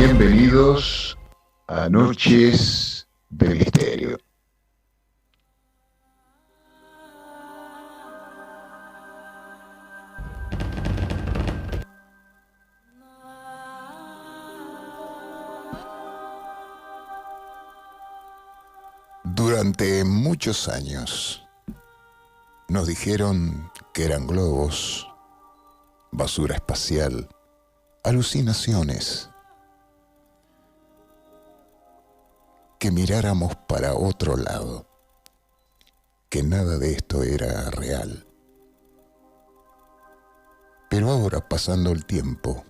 Bienvenidos a Noches de Misterio. Durante muchos años nos dijeron que eran globos, basura espacial, alucinaciones, que miráramos para otro lado, que nada de esto era real. Pero ahora, pasando el tiempo,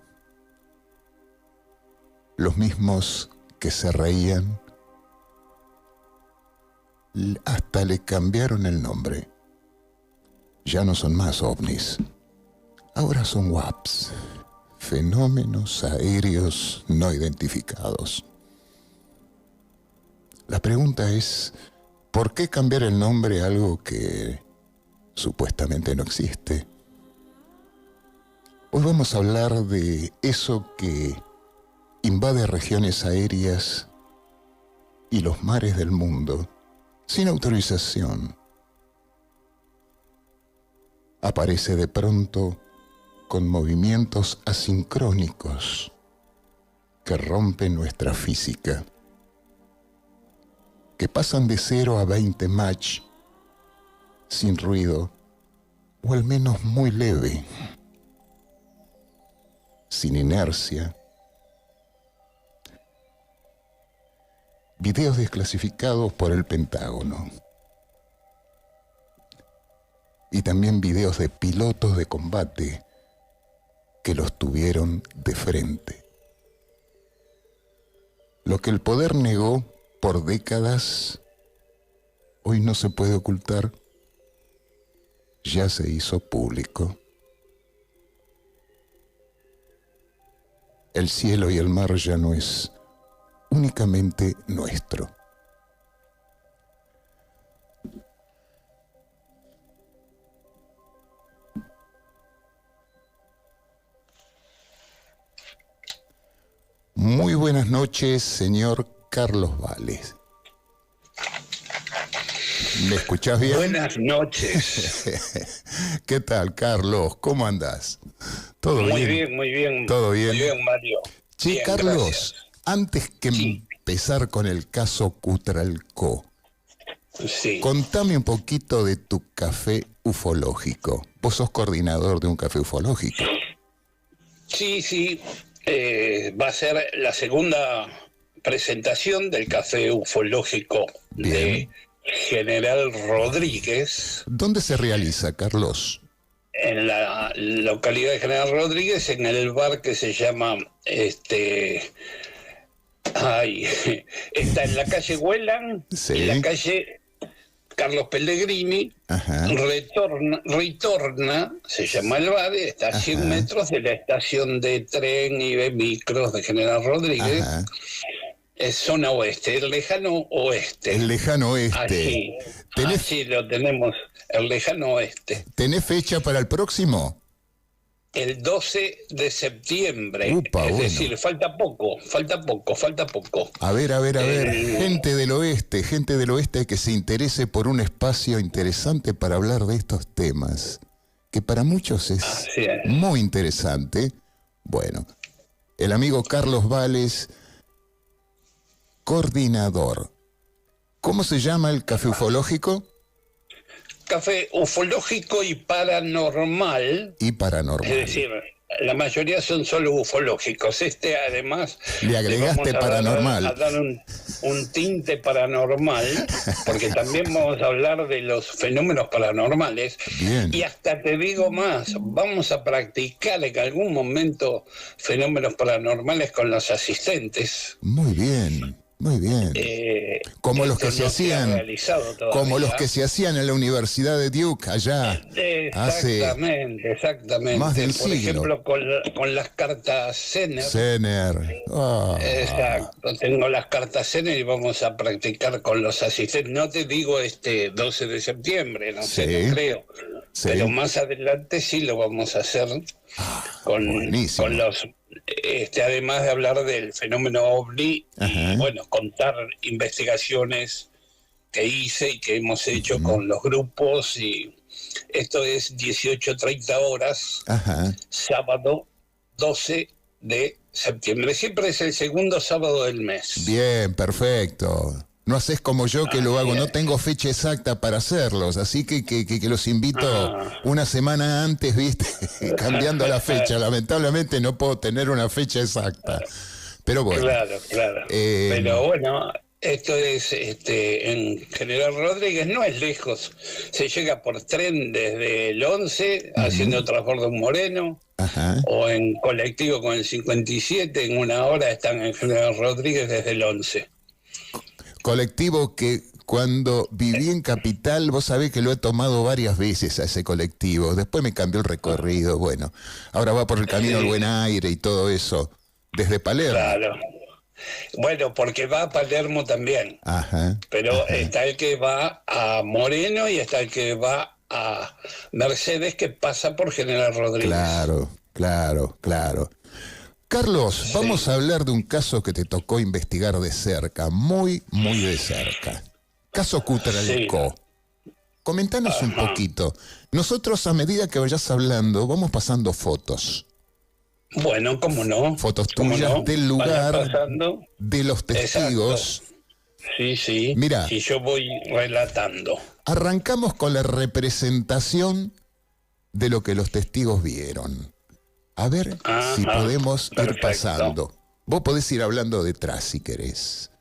los mismos que se reían hasta le cambiaron el nombre. Ya no son más ovnis, ahora son WAPs, fenómenos aéreos no identificados. La pregunta es, ¿por qué cambiar el nombre a algo que supuestamente no existe? Hoy vamos a hablar de eso que invade regiones aéreas y los mares del mundo sin autorización. Aparece de pronto con movimientos asincrónicos que rompen nuestra física, que pasan de 0 a 20 Mach sin ruido, o al menos muy leve, sin inercia. Videos desclasificados por el Pentágono. Y también videos de pilotos de combate que los tuvieron de frente. Lo que el poder negó por décadas, hoy no se puede ocultar, ya se hizo público. El cielo y el mar ya no es únicamente nuestro. Muy buenas noches, señor Carlos Vales. ¿Me escuchás bien? Buenas noches. ¿Qué tal, Carlos? ¿Cómo andás? ¿Todo bien? Muy bien. ¿Todo bien? Muy bien, Mario. Sí, bien, Carlos, gracias. antes que empezar con el caso Cutralcó, Sí. contame un poquito de tu café ufológico. Vos sos coordinador de un café ufológico. Sí. Va a ser la segunda presentación del café ufológico Bien. de General Rodríguez. ¿Dónde se realiza, Carlos? En la localidad de General Rodríguez, en el bar que se llama está en la calle Huelan, Sí. y la calle Carlos Pellegrini. Ajá. Ritorna, se llama el bar, está a 100 Ajá. metros de la estación de tren y de micros de General Rodríguez. Ajá. Es zona oeste, el lejano oeste. El lejano oeste. Así lo tenemos, el lejano oeste. ¿Tenés fecha para el próximo? El 12 de septiembre. Upa, es bueno. decir, falta poco. A ver. Gente del oeste que se interese por un espacio interesante para hablar de estos temas, que para muchos es muy interesante. Bueno, el amigo Carlos Vales, coordinador. ¿Cómo se llama el café ufológico? Café ufológico y paranormal. Y paranormal. Es decir, la mayoría son solo ufológicos. Además, le agregaste paranormal. A dar un tinte paranormal, porque también vamos a hablar de los fenómenos paranormales. Bien. Y hasta te digo más, vamos a practicar en algún momento fenómenos paranormales con los asistentes. Muy bien. Como los que se hacían, como los que se hacían en la Universidad de Duke allá exactamente, más de un por siglo. ejemplo con las cartas Zener. Oh. Exacto, tengo las cartas Zener y vamos a practicar con los asistentes. No te digo 12 de septiembre, no sé, no creo. Sí. Pero más adelante sí lo vamos a hacer con además de hablar del fenómeno OVNI, y bueno, contar investigaciones que hice y que hemos hecho con los grupos, y esto es 18:30 horas, sábado 12 de septiembre. Siempre es el segundo sábado del mes. Bien, perfecto. No haces como yo que lo hago, no tengo fecha exacta para hacerlos, así que los invito una semana antes, ¿viste? Cambiando la fecha. Lamentablemente no puedo tener una fecha exacta. Pero bueno. Claro. Pero bueno, esto es en General Rodríguez, no es lejos. Se llega por tren desde el 11, haciendo transbordo en Moreno, o en colectivo con el 57, en una hora están en General Rodríguez desde el 11. Colectivo que cuando viví en Capital, vos sabés que lo he tomado varias veces a ese colectivo. Después me cambió el recorrido. Bueno, ahora va por el camino al Buen Aire y todo eso. Desde Palermo. Claro. Bueno, porque va a Palermo también. Pero está el que va a Moreno y está el que va a Mercedes, que pasa por General Rodríguez. Claro. Carlos, vamos a hablar de un caso que te tocó investigar de cerca, muy de cerca. Caso Cutralcó. Comentanos un poquito. Nosotros, a medida que vayas hablando, vamos pasando fotos. Bueno, ¿cómo no? Fotos tuyas del lugar, de los testigos. Exacto. Sí. Mira, y yo voy relatando. Arrancamos con la representación de lo que los testigos vieron. A ver si podemos ir pasando. Vos podés ir hablando detrás si querés.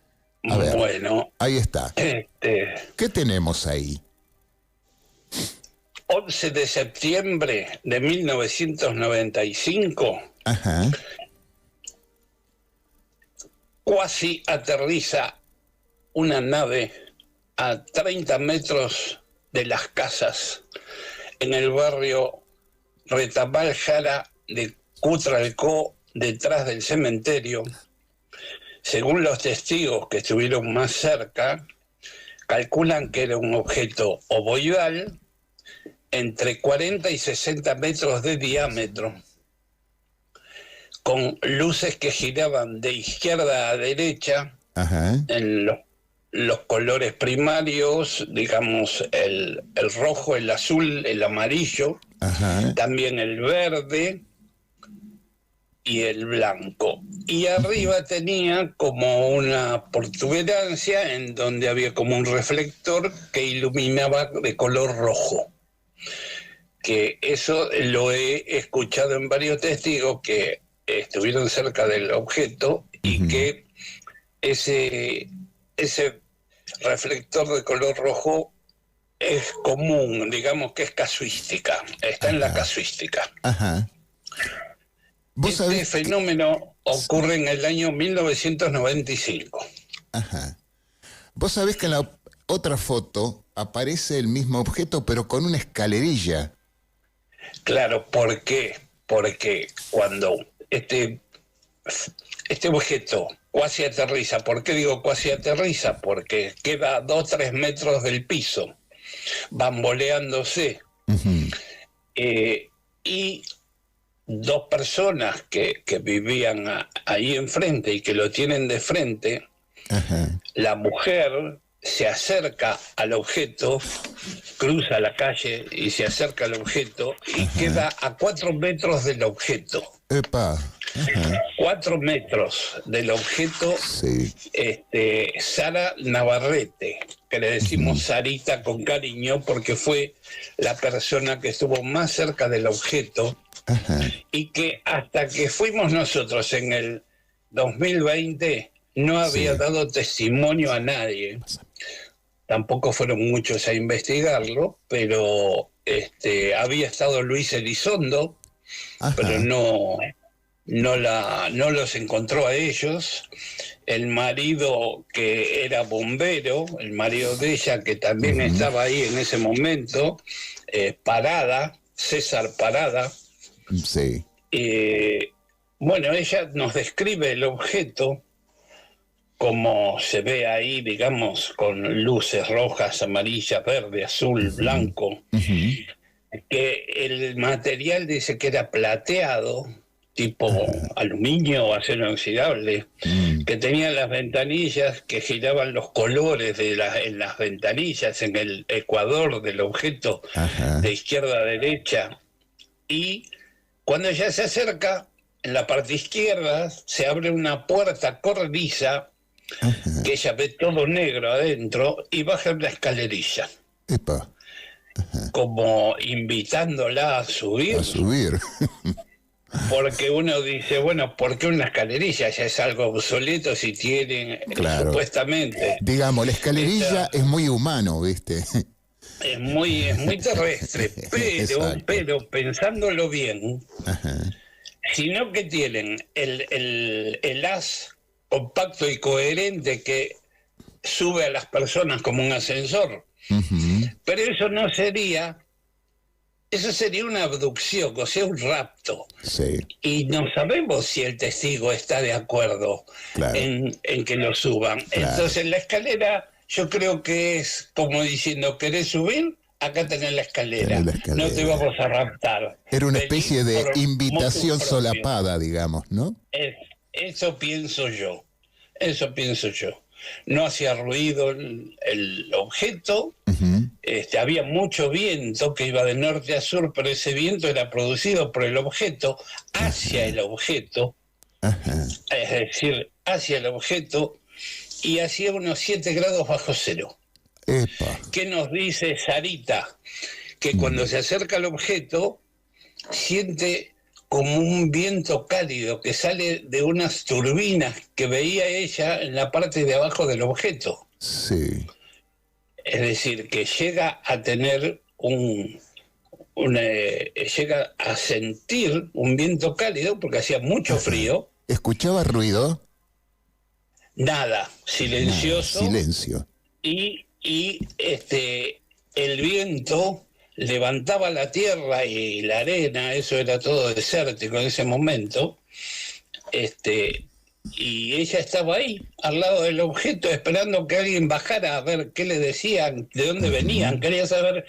A ver, bueno, ahí está. ¿Qué tenemos ahí? 11 de septiembre de 1995. Cuasi aterriza una nave a 30 metros de las casas en el barrio Retamal Jara de Cutralcó, detrás del cementerio. Según los testigos que estuvieron más cerca, calculan que era un objeto ovoidal entre 40 y 60 metros de diámetro, con luces que giraban de izquierda a derecha en los colores primarios, digamos el rojo, el azul, el amarillo, también el verde y el blanco. Y arriba tenía como una protuberancia en donde había como un reflector que iluminaba de color rojo. Que eso lo he escuchado en varios testigos que estuvieron cerca del objeto y que ese reflector de color rojo es común, digamos que es casuística, está en la casuística. Este fenómeno ocurre en el año 1995. Vos sabés que en la otra foto aparece el mismo objeto pero con una escalerilla. Claro, ¿por qué? Porque cuando este objeto cuasi aterriza, ¿por qué digo cuasi aterriza? Porque queda a 2-3 metros del piso, bamboleándose. Y dos personas que vivían ahí enfrente y que lo tienen de frente, la mujer se acerca al objeto, cruza la calle y se acerca al objeto y queda a 4 metros del objeto. 4 metros del objeto. Sara Navarrete, que le decimos Sarita con cariño porque fue la persona que estuvo más cerca del objeto y que hasta que fuimos nosotros en el 2020 no había dado testimonio a nadie. Tampoco fueron muchos a investigarlo, pero había estado Luis Elizondo, pero no los encontró a ellos. El marido, que era bombero, el marido de ella, que también estaba ahí en ese momento, Parada, César Parada. Bueno, ella nos describe el objeto como se ve ahí, digamos, con luces rojas, amarillas, verde, azul, blanco, que el material dice que era plateado tipo aluminio o acero inoxidable, que tenían las ventanillas que giraban los colores en las ventanillas, en el ecuador del objeto, de izquierda a derecha. Y cuando ella se acerca, en la parte izquierda se abre una puerta corrediza, que ella ve todo negro adentro, y baja una escalerilla. Epa. Como invitándola a subir. A subir. Porque uno dice, bueno, ¿por qué una escalerilla? Ya es algo obsoleto si tienen, supuestamente. Digamos, la escalerilla es muy humano, ¿viste? Es muy terrestre, pero pensándolo bien, sino que tienen el haz compacto y coherente que sube a las personas como un ascensor. Pero eso sería una abducción, o sea, un rapto. Sí. Y no sabemos si el testigo está de acuerdo en que lo suban. Entonces la escalera, yo creo que es como diciendo, ¿querés subir? Acá tenés la escalera. No te vamos a raptar. Era una especie de invitación solapada, digamos, ¿no? Eso pienso yo. No hacía ruido el objeto. Había mucho viento que iba de norte a sur, pero ese viento era producido por el objeto hacia el objeto, es decir, hacia el objeto, y hacía unos 7 grados bajo cero. ¿Qué nos dice Sarita? Que cuando se acerca al objeto siente como un viento cálido que sale de unas turbinas que veía ella en la parte de abajo del objeto. Sí. Es decir, que llega a tener llega a sentir un viento cálido porque hacía mucho frío. ¿Escuchaba ruido? Nada, silencioso. Silencio. Y el viento levantaba la tierra y la arena, eso era todo desértico en ese momento. Y ella estaba ahí, al lado del objeto, esperando que alguien bajara a ver qué le decían, de dónde venían. Quería saber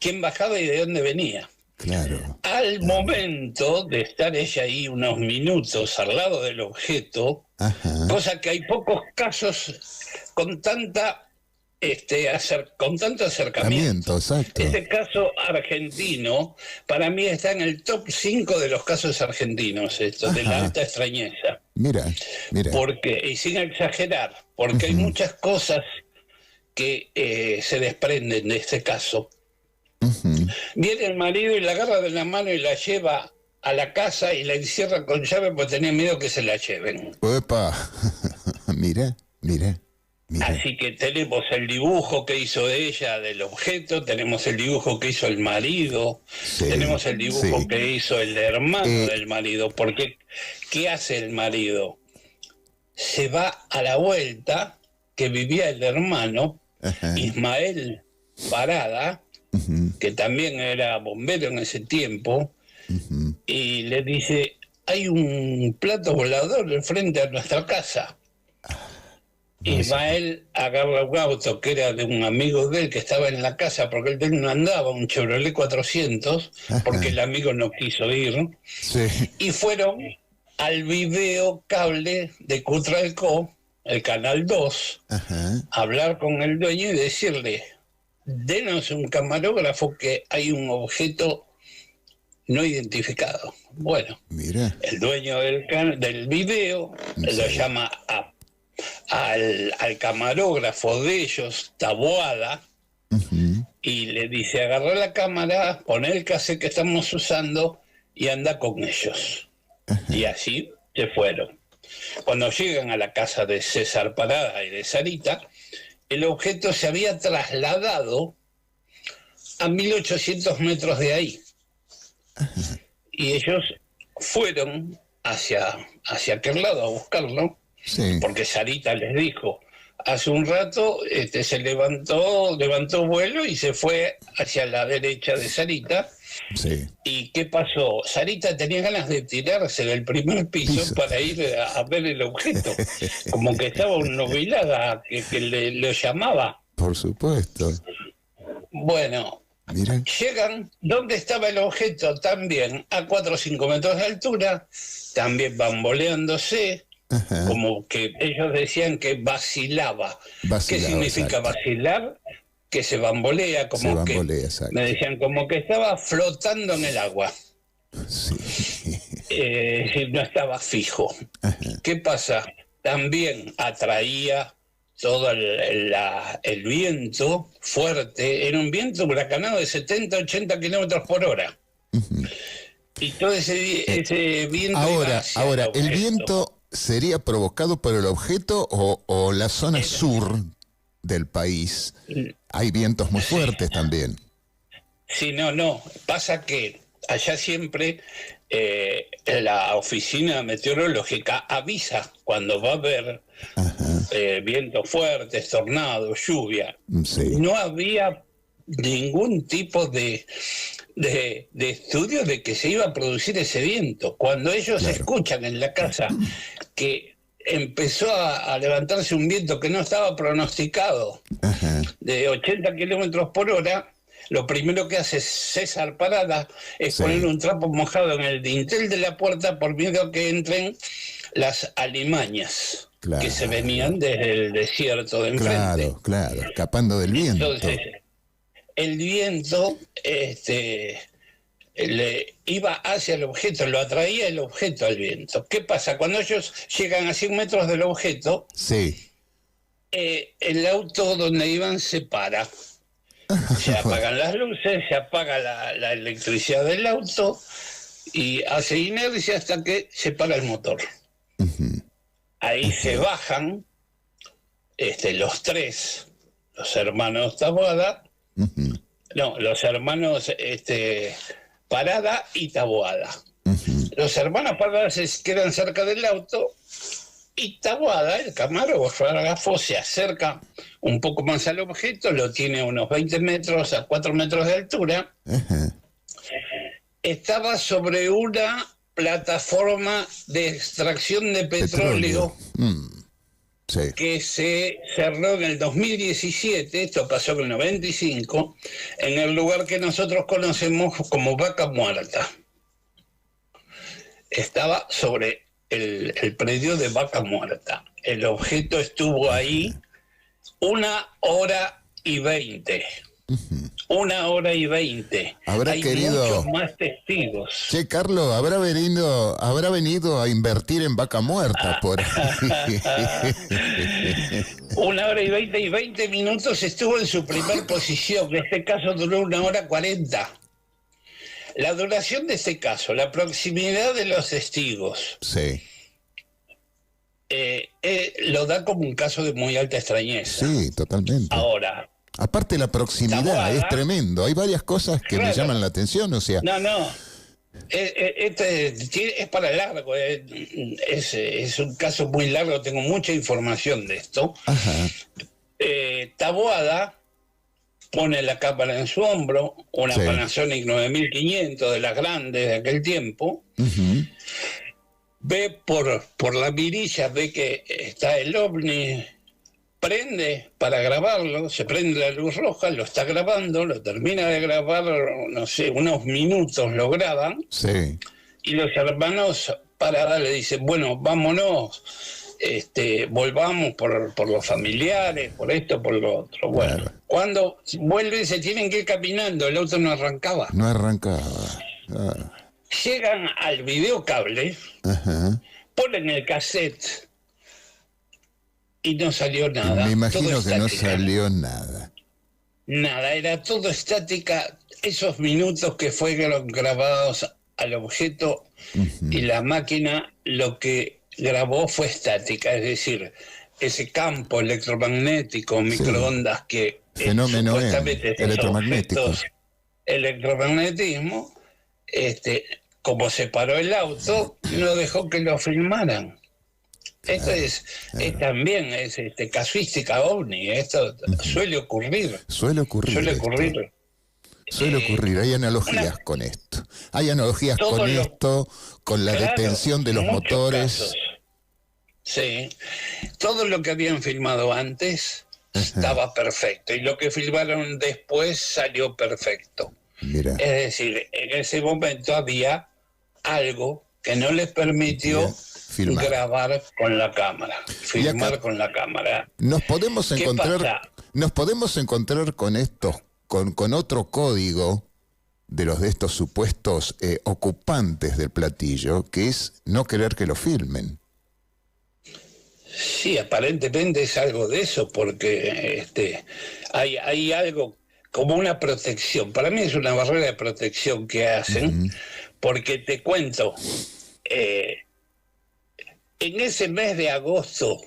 quién bajaba y de dónde venía. Claro. Al momento de estar ella ahí unos minutos al lado del objeto, cosa que hay pocos casos con tanto acercamiento. Exacto. Este caso argentino, para mí está en el top 5 de los casos argentinos, de la alta extrañeza. Mira. Porque, y sin exagerar, porque hay muchas cosas que se desprenden de este caso. Viene el marido y la agarra de la mano y la lleva a la casa y la encierra con llave porque tenía miedo que se la lleven. ¡Epa! Mira. Así que tenemos el dibujo que hizo ella del objeto, tenemos el dibujo que hizo el marido, tenemos el dibujo que hizo el hermano del marido, porque ¿qué hace el marido? Se va a la vuelta que vivía el hermano, Ismael Parada, que también era bombero en ese tiempo, y le dice, hay un plato volador enfrente a nuestra casa. Ismael agarra un auto que era de un amigo de él que estaba en la casa, porque él no andaba, un Chevrolet 400, porque el amigo no quiso ir, y fueron al video cable de Cutralcó, el Canal 2, a hablar con el dueño y decirle, denos un camarógrafo que hay un objeto no identificado. Bueno, el dueño del video lo llama al camarógrafo de ellos, Taboada, y le dice, agarra la cámara, pon el cassette que estamos usando y anda con ellos. Y así se fueron. Cuando llegan a la casa de César Parada y de Sarita, el objeto se había trasladado a 1800 metros de ahí. Y ellos fueron hacia aquel lado a buscarlo, porque Sarita les dijo, hace un rato se levantó vuelo y se fue hacia la derecha de Sarita. ¿Y qué pasó? Sarita tenía ganas de tirarse del primer piso para ir a ver el objeto, como que estaba nubilada, que lo llamaba. Por supuesto. Bueno, Mira. Llegan donde estaba el objeto, también a 4 o 5 metros de altura, también bamboleándose, como que ellos decían que vacilaba. ¿Qué significa vacilar? Que se bambolea, como que me decían como que estaba flotando en el agua. Sí. No estaba fijo. ¿Qué pasa? También atraía todo el viento fuerte, era un viento huracanado de 70, 80 kilómetros por hora. Y todo ese viento... Ahora, ¿el viento sería provocado por el objeto o la zona sur del país? Hay vientos muy fuertes también. Sí, no. Pasa que allá siempre la oficina meteorológica avisa cuando va a haber vientos fuertes, tornados, lluvia. Sí. No había ningún tipo de estudio de que se iba a producir ese viento. Cuando ellos escuchan en la casa que empezó a levantarse un viento que no estaba pronosticado, de 80 kilómetros por hora, lo primero que hace César Parada es poner un trapo mojado en el dintel de la puerta por miedo a que entren las alimañas que se venían desde el desierto de enfrente. Claro, escapando del viento. Entonces, el viento le iba hacia el objeto, lo atraía el objeto al viento. ¿Qué pasa? Cuando ellos llegan a 100 metros del objeto, el auto donde iban se para. Se apagan las luces, se apaga la electricidad del auto y hace inercia hasta que se para el motor. Ahí se bajan los tres, los hermanos Taboada, los hermanos Parada y Taboada. Los hermanos Parada se quedan cerca del auto y Taboada, el camarógrafo, se acerca un poco más al objeto, lo tiene a unos 20 metros, a 4 metros de altura. Estaba sobre una plataforma de extracción de petróleo. Que se cerró en el 2017, esto pasó en el 95, en el lugar que nosotros conocemos como Vaca Muerta. Estaba sobre el predio de Vaca Muerta. El objeto estuvo ahí 1 hora y 20. 1 hora y 20. Hay muchos más testigos. Che, Carlos, habrá venido a invertir en Vaca Muerta por ahí. 1 hora y 20 minutos estuvo en su primer posición. En este caso duró 1 hora 40. La duración de este caso, la proximidad de los testigos, lo da como un caso de muy alta extrañeza. Sí, totalmente. Ahora, aparte la proximidad Taboada, es tremendo. Hay varias cosas que me llaman la atención, o sea... No. Es para largo. Es un caso muy largo. Tengo mucha información de esto. Taboada pone la cámara en su hombro, una Panasonic 9500 de las grandes de aquel tiempo. Ve por la mirilla, ve que está el ovni, prende para grabarlo, se prende la luz roja, lo está grabando, lo termina de grabar, no sé, unos minutos lo graban. Y los hermanos Parada le dicen, bueno, vámonos, volvamos por los familiares, por esto, por lo otro. Bueno, cuando vuelven se tienen que ir caminando, el auto no arrancaba. Llegan al videocable, ponen el cassette y no salió nada. Me imagino que no salió nada. Nada, era todo estática. Esos minutos que fueron grabados al objeto y la máquina lo que grabó fue estática, es decir, ese campo electromagnético, microondas que fenómeno supuestamente electromagnético. Electromagnetismo, como se paró el auto, no dejó que lo filmaran. Esto es también casuística ovni. Esto suele ocurrir. Suele ocurrir, hay analogías con esto. Hay analogías con esto, con la detención de los motores. Casos. Sí. Todo lo que habían filmado antes estaba perfecto, y lo que filmaron después salió perfecto. Mira. Es decir, en ese momento había algo que no les permitió grabar con la cámara, filmar con la cámara. Nos podemos encontrar con estos, con otro código de estos supuestos ocupantes del platillo, que es no querer que lo filmen. Sí, aparentemente es algo de eso, porque hay algo como una protección. Para mí es una barrera de protección que hacen, porque te cuento, en ese mes de agosto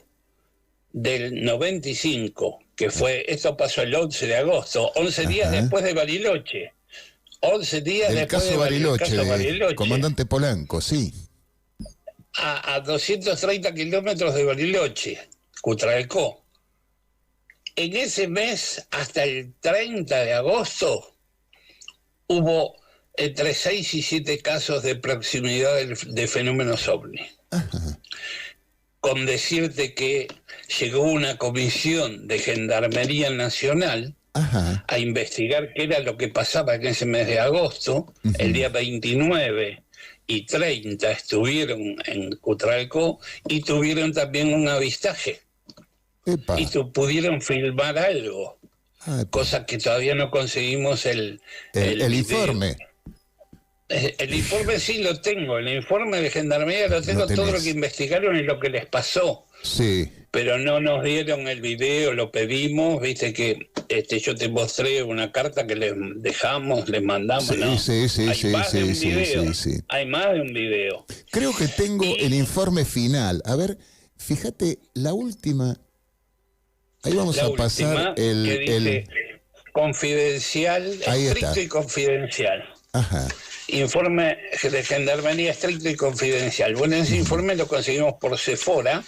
del 95, que fue, esto pasó el 11 de agosto, 11 días después de Bariloche. 11 días del después caso Bariloche, comandante Polanco, sí. A 230 kilómetros de Bariloche, Cutralcó. En ese mes, hasta el 30 de agosto, hubo entre 6 y 7 casos de proximidad de fenómenos ovni. Con decirte que llegó una comisión de Gendarmería Nacional a investigar qué era lo que pasaba en ese mes de agosto. El día 29 y 30 estuvieron en Cutralcó y tuvieron también un avistaje. Epa. Y pudieron filmar algo, cosa que todavía no conseguimos el informe. El informe sí lo tengo, el informe de Gendarmería lo tengo, todo lo que investigaron y lo que les pasó. Sí. Pero no nos dieron el video, lo pedimos, viste que yo te mostré una carta que les dejamos, les mandamos, sí, ¿no? Sí. Hay más de un video. Creo que tengo el informe final. A ver, fíjate, la última. Ahí vamos a pasar el confidencial, estricto y confidencial. Informe de Gendarmería estricto y confidencial. Bueno, ese informe lo conseguimos por Sephora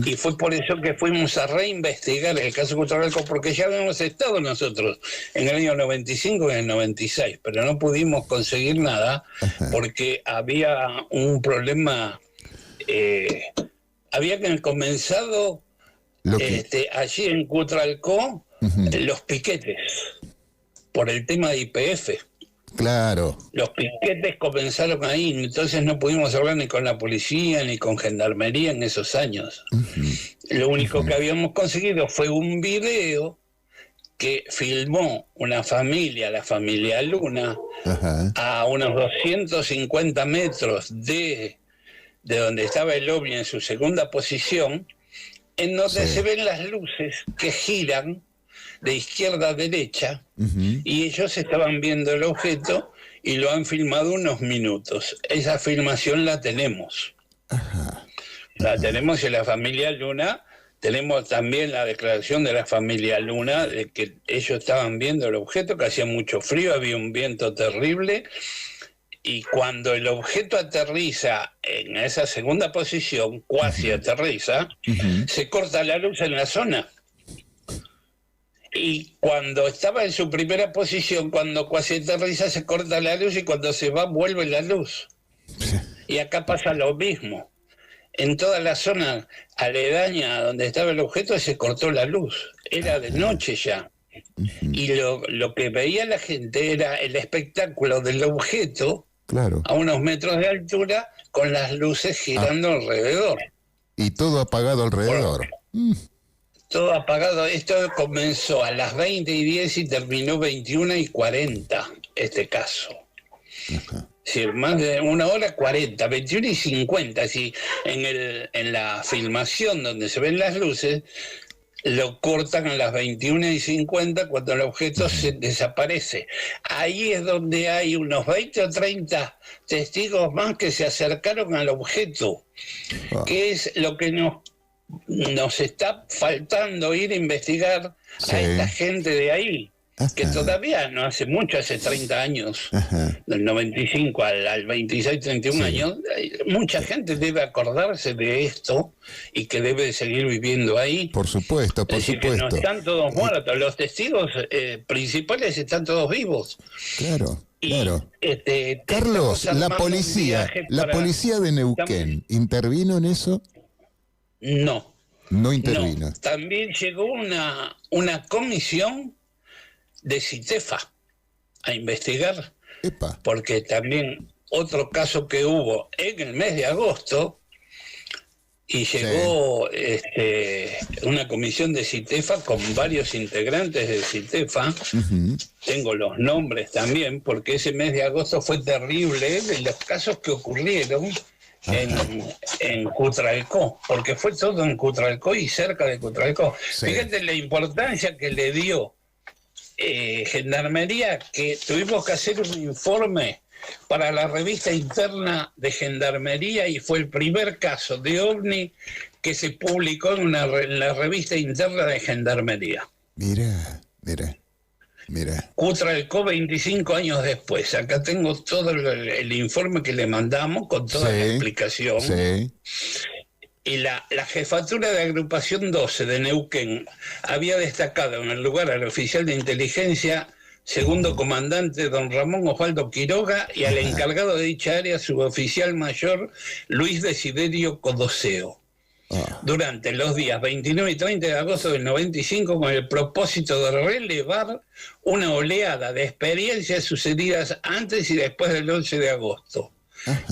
y fue por eso que fuimos a reinvestigar el caso Cutralcó, porque ya habíamos estado nosotros en el año 95 y en el 96, pero no pudimos conseguir nada porque había un problema. Había comenzado allí en Cutralcó los piquetes por el tema de YPF. Claro. Los piquetes comenzaron ahí, entonces no pudimos hablar ni con la policía ni con Gendarmería en esos años. Lo único que habíamos conseguido fue un video que filmó una familia, la familia Luna, a unos 250 metros de donde estaba el ovni en su segunda posición, en donde se ven las luces que giran de izquierda a derecha, y ellos estaban viendo el objeto y lo han filmado unos minutos. Esa filmación la tenemos. La tenemos en la familia Luna. Tenemos también la declaración de la familia Luna de que ellos estaban viendo el objeto, que hacía mucho frío, había un viento terrible, y cuando el objeto aterriza en esa segunda posición, cuasi aterriza, se corta la luz en la zona. Y cuando estaba en su primera posición, cuando cuasi aterriza, se corta la luz, y cuando se va, vuelve la luz. Y acá pasa lo mismo. En toda la zona aledaña a donde estaba el objeto se cortó la luz. Era de noche ya. Y lo que veía la gente era el espectáculo del objeto, a unos metros de altura, con las luces girando alrededor. Y todo apagado alrededor. Todo apagado. Esto comenzó a las 20:10 y terminó 21:40, este caso. Es decir, más de 1 hora 40, 21:50. Así, en la filmación donde se ven las luces, lo cortan a las 21:50 cuando el objeto se desaparece. Ahí es donde hay unos 20 o 30 testigos más que se acercaron al objeto, que es lo que nos está faltando ir a investigar a esta gente de ahí, que todavía no hace mucho, hace 30 años, del 95 al 26, 31 años, mucha gente debe acordarse de esto y que debe seguir viviendo ahí. Por supuesto, por supuesto. Que no están todos muertos, los testigos principales están todos vivos. Claro. Carlos, la policía de Neuquén, ¿intervino en eso? No. No intervino. No, también llegó una comisión de CITEFA a investigar, porque también otro caso que hubo en el mes de agosto, y llegó una comisión de CITEFA con varios integrantes de CITEFA. Tengo los nombres también, porque ese mes de agosto fue terrible de los casos que ocurrieron en Cutralcó, porque fue todo en Cutralcó y cerca de Cutralcó. Fíjate la importancia que le dio Gendarmería, que tuvimos que hacer un informe para la revista interna de Gendarmería, y fue el primer caso de OVNI que se publicó en la revista interna de Gendarmería. Mira. Cutralcó 25 años después. Acá tengo todo el informe que le mandamos con toda la explicación. Sí. Y la jefatura de agrupación 12 de Neuquén había destacado en el lugar al oficial de inteligencia segundo comandante don Ramón Osvaldo Quiroga, y al encargado de dicha área, suboficial mayor Luis Desiderio Codoseo, durante los días 29 y 30 de agosto del 95, con el propósito de relevar una oleada de experiencias sucedidas antes y después del 11 de agosto,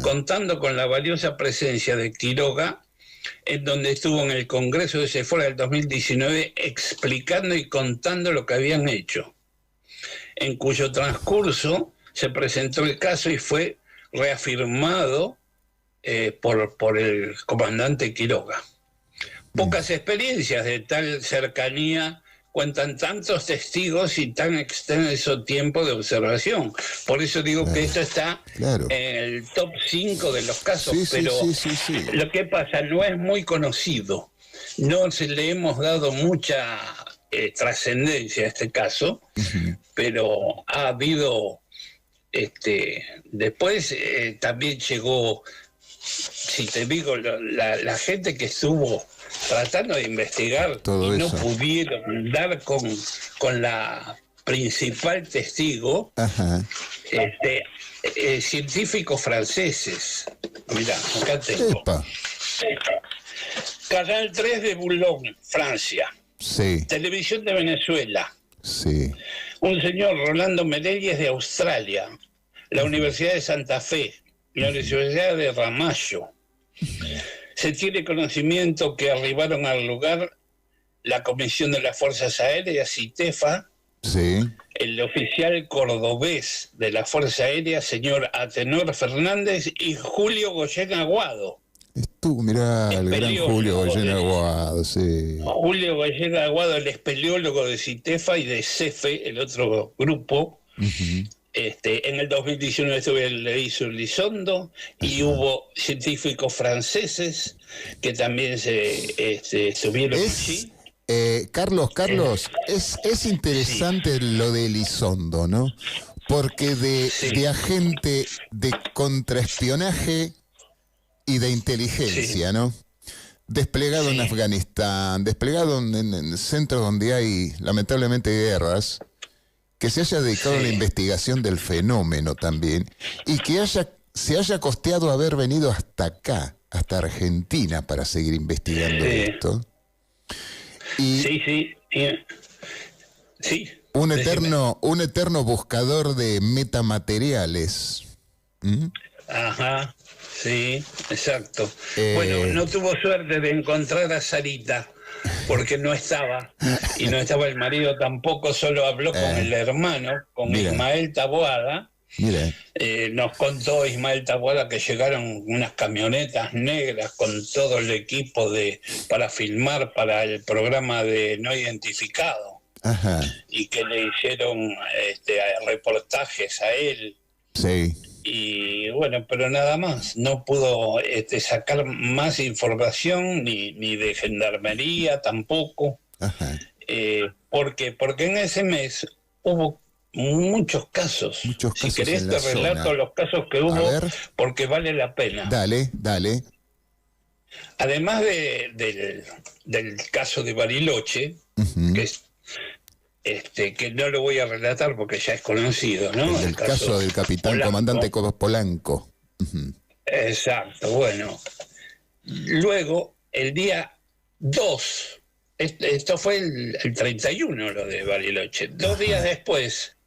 contando con la valiosa presencia de Quiroga, en donde estuvo en el Congreso de Sephora del 2019 explicando y contando lo que habían hecho, en cuyo transcurso se presentó el caso y fue reafirmado por el comandante Quiroga. Pocas experiencias de tal cercanía cuentan tantos testigos y tan extenso tiempo de observación. Por eso digo que esto está en el top 5 de los casos, pero lo que pasa, no es muy conocido. No se le hemos dado mucha trascendencia a este caso, pero ha habido después también llegó, si te digo, la gente que estuvo tratando de investigar todo y no pudieron dar con la principal testigo, científicos franceses. Mirá, acá tengo. Canal 3 de Boulogne, Francia. Televisión de Venezuela. Un señor Rolando Merelles de Australia. La Universidad de Santa Fe. La Universidad de Ramallo. Se tiene conocimiento que arribaron al lugar la Comisión de las Fuerzas Aéreas, CITEFA, el oficial cordobés de la Fuerza Aérea, señor Atenor Fernández, y Julio Goyen Aguado. Mirá, el gran Julio Goyen Aguado, Julio Goyen Aguado, el espeleólogo de CITEFA y de CEFE, el otro grupo. En el 2019 le hizo Elizondo, y hubo científicos franceses que también estuvieron allí. Carlos, es interesante lo de Elizondo, ¿no? Porque de agente de contraespionaje y de inteligencia, ¿no? Desplegado en Afganistán, desplegado en centros donde hay lamentablemente guerras, que se haya dedicado a la investigación del fenómeno también, y que se haya costeado haber venido hasta acá, hasta Argentina, para seguir investigando esto. Y un eterno buscador de metamateriales. Sí, exacto. Bueno, no tuvo suerte de encontrar a Sarita, porque no estaba, y no estaba el marido tampoco, solo habló con el hermano, con Ismael Taboada. Nos contó Ismael Taboada que llegaron unas camionetas negras con todo el equipo para filmar para el programa de No Identificado, y que le hicieron reportajes a él. Y bueno, pero nada más, no pudo sacar más información, ni de Gendarmería tampoco. ¿Por qué? Porque en ese mes hubo muchos casos. Si querés te relato los casos que hubo, porque vale la pena. Dale. Además del caso de Bariloche, que es que no lo voy a relatar porque ya es conocido, ¿no? El caso del capitán Polanco. Comandante Polanco. Exacto, bueno. Luego, el día Esto fue el 31, lo de Bariloche. 2 días después,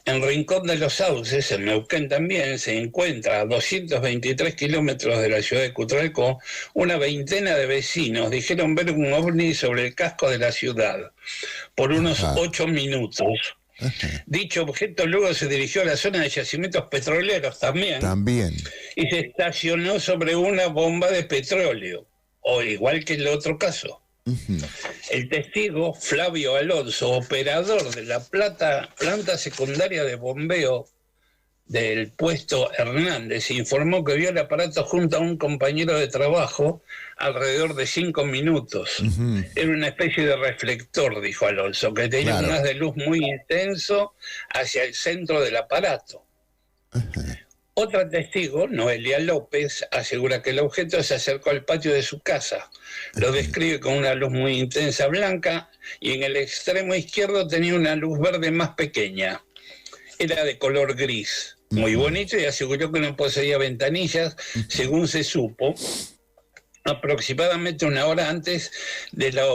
en Rincón de los Sauces, en Neuquén también, se encuentra a 223 kilómetros de la ciudad de Cutralcó, una veintena de vecinos dijeron ver un ovni sobre el casco de la ciudad por unos 8 minutos. Dicho objeto luego se dirigió a la zona de yacimientos petroleros también. Y se estacionó sobre una bomba de petróleo, o igual que el otro caso. El testigo Flavio Alonso, operador de la planta secundaria de bombeo del puesto Hernández, informó que vio el aparato junto a un compañero de trabajo alrededor de 5 minutos. Era una especie de reflector, dijo Alonso, que tenía un haz de luz muy intenso hacia el centro del aparato. Otra testigo, Noelia López, asegura que el objeto se acercó al patio de su casa. Lo describe con una luz muy intensa blanca y en el extremo izquierdo tenía una luz verde más pequeña. Era de color gris, muy bonito, y aseguró que no poseía ventanillas, según se supo. Aproximadamente 1 hora antes de la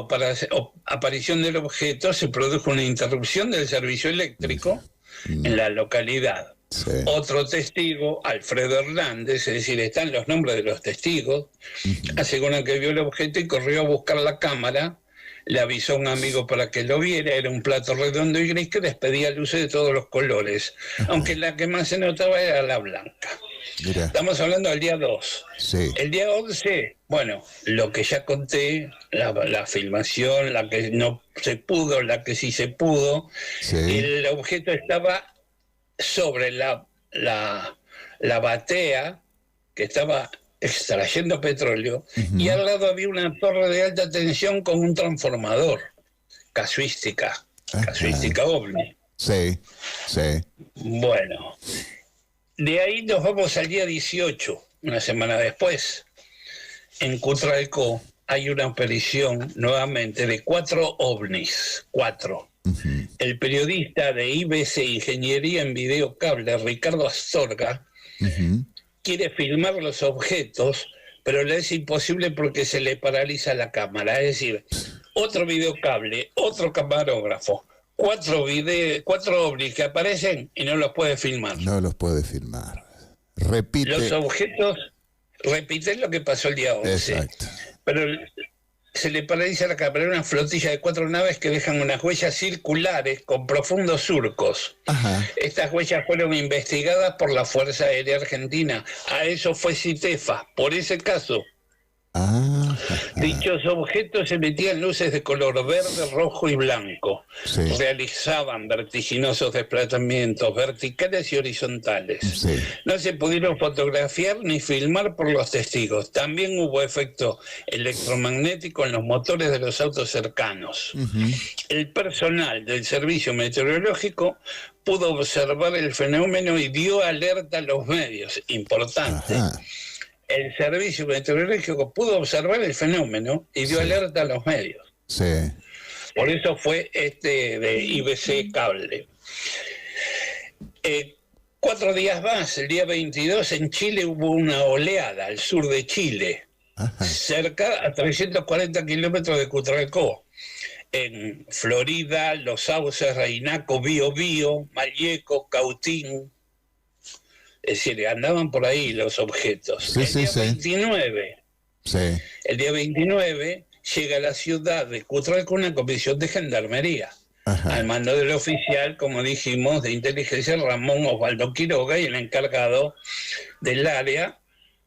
aparición del objeto se produjo una interrupción del servicio eléctrico en la localidad. Sí. Otro testigo, Alfredo Hernández, es decir, están los nombres de los testigos, aseguran que vio el objeto y corrió a buscar la cámara, le avisó a un amigo para que lo viera, era un plato redondo y gris que despedía luces de todos los colores, aunque la que más se notaba era la blanca. Mira. Estamos hablando del día 2. Sí. El día 11, bueno, lo que ya conté, la filmación, la que no se pudo, la que sí se pudo, el objeto estaba sobre la batea que estaba extrayendo petróleo, y al lado había una torre de alta tensión con un transformador. Casuística ovni. Sí. Bueno, de ahí nos vamos al día 18, una semana después. En Cutralcó hay una aparición nuevamente de 4 ovnis, 4. El periodista de IBC Ingeniería en Videocable, Ricardo Astorga, quiere filmar los objetos, pero le es imposible porque se le paraliza la cámara. Es decir, otro videocable, otro camarógrafo, 4 ovnis que aparecen y no los puede filmar. No los puede filmar. Repite. Los objetos repiten lo que pasó el día 11. Exacto. Pero se le paraliza la cámara. Era una flotilla de 4 naves que dejan unas huellas circulares con profundos surcos. Estas huellas fueron investigadas por la Fuerza Aérea Argentina. A eso fue CITEFA, por ese caso. Dichos objetos emitían luces de color verde, rojo y blanco. Realizaban vertiginosos desplazamientos verticales y horizontales. No se pudieron fotografiar ni filmar por los testigos. También hubo efecto electromagnético en los motores de los autos cercanos. El personal del servicio meteorológico pudo observar el fenómeno y dio alerta a los medios. Importante. El servicio meteorológico pudo observar el fenómeno y dio alerta a los medios. Por eso fue de IBC Cable. 4 días más, el día 22, en Chile hubo una oleada al sur de Chile, cerca a 340 kilómetros de Cutralcó. En Florida, Los Sauces, Reinaco, Biobío, Malleco, Cautín. Es decir, andaban por ahí los objetos. El día 29 llega a la ciudad de Cutralcó una comisión de gendarmería, al mando del oficial, como dijimos, de inteligencia Ramón Osvaldo Quiroga, y el encargado del área,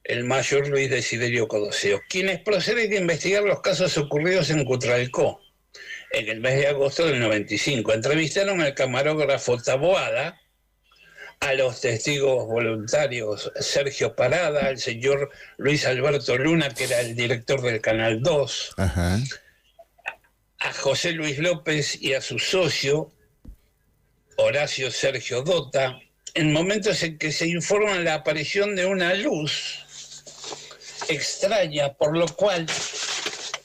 el mayor Luis Desiderio Codoseo, quienes proceden a investigar los casos ocurridos en Cutralcó en el mes de agosto del 95. Entrevistaron al camarógrafo Taboada, a los testigos voluntarios Sergio Parada, al señor Luis Alberto Luna, que era el director del Canal 2, a José Luis López y a su socio, Horacio Sergio Dota, en momentos en que se informa la aparición de una luz extraña, por lo cual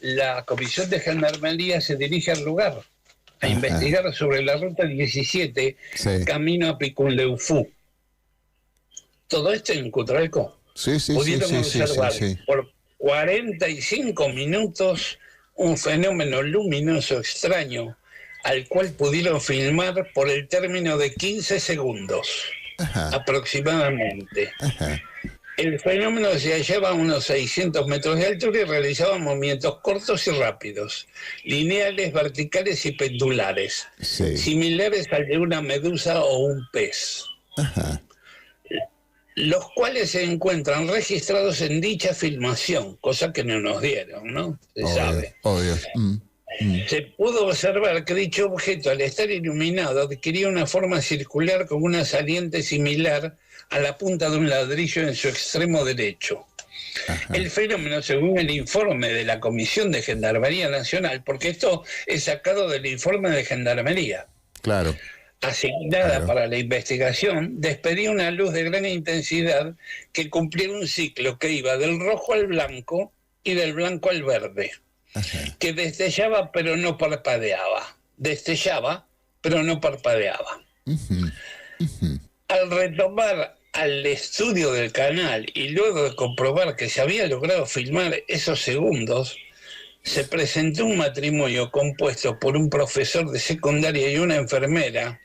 la comisión de gendarmería se dirige al lugar a investigar sobre la ruta 17, camino a Picunleufú. Todo esto en Cutralcó. Pudieron observar por 45 minutos un fenómeno luminoso extraño al cual pudieron filmar por el término de 15 segundos, aproximadamente. El fenómeno se hallaba a unos 600 metros de altura y realizaba movimientos cortos y rápidos, lineales, verticales y pendulares, similares al de una medusa o un pez, los cuales se encuentran registrados en dicha filmación, cosa que no nos dieron, ¿no? Se sabe. Obvio. Se pudo observar que dicho objeto, al estar iluminado, adquiría una forma circular con una saliente similar a la punta de un ladrillo en su extremo derecho. El fenómeno, según el informe de la Comisión de Gendarmería Nacional, porque esto es sacado del informe de Gendarmería, asignada para la investigación, despedía una luz de gran intensidad que cumplía un ciclo que iba del rojo al blanco y del blanco al verde, que destellaba pero no parpadeaba, destellaba pero no parpadeaba. Al retomar al estudio del canal y luego de comprobar que se había logrado filmar esos segundos, se presentó un matrimonio compuesto por un profesor de secundaria y una enfermera,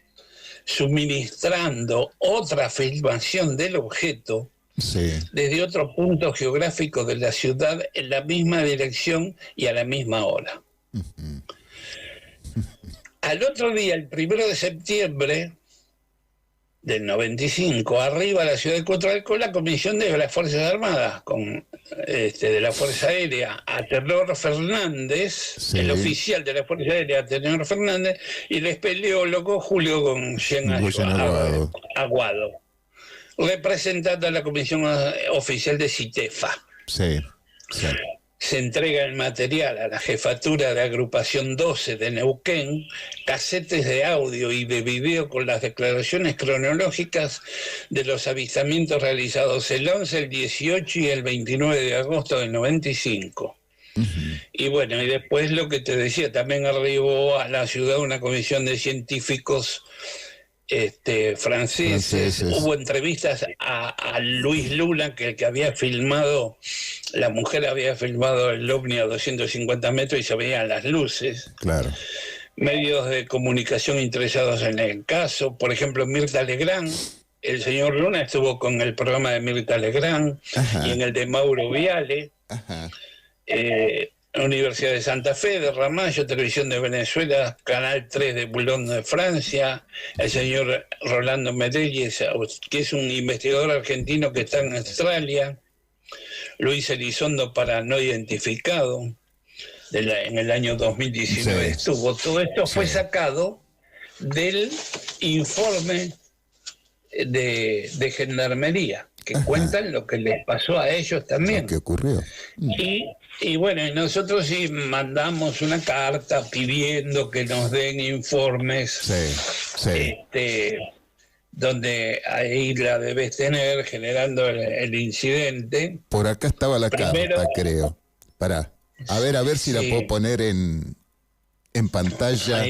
suministrando otra filmación del objeto desde otro punto geográfico de la ciudad en la misma dirección y a la misma hora. Al otro día, el 1 de septiembre del 95, arriba a la ciudad de Cotralcó, la comisión de las Fuerzas Armadas, de la Fuerza Aérea, a Tenor Fernández, el oficial de la Fuerza Aérea, a Tenor Fernández, y el espeleólogo Julio González Aguado, representando a la comisión oficial de CITEFA. Se entrega el material a la jefatura de agrupación 12 de Neuquén, casetes de audio y de video con las declaraciones cronológicas de los avistamientos realizados el 11, el 18 y el 29 de agosto del 95. Y bueno, y después lo que te decía, también arribó a la ciudad una comisión de científicos franceses. Hubo entrevistas a Luis Luna, que el que había filmado, la mujer había filmado el ovni a 250 metros y se veían las luces. Medios de comunicación interesados en el caso, por ejemplo Mirta Legrand. El señor Luna estuvo con el programa de Mirta Legrand y en el de Mauro Viale. Universidad de Santa Fe, de Ramallo, Televisión de Venezuela, Canal 3 de Boulogne de Francia, el señor Rolando Medellez, que es un investigador argentino que está en Australia, Luis Elizondo para no identificado, en el año 2019 estuvo. Todo esto fue sacado del informe de Gendarmería, que cuentan lo que les pasó a ellos también. ¿Qué ocurrió? Y bueno, y nosotros sí mandamos una carta pidiendo que nos den informes, donde ahí la debes tener, generando el incidente. Por acá estaba la carta, creo. Pará. A ver si la puedo poner en pantalla.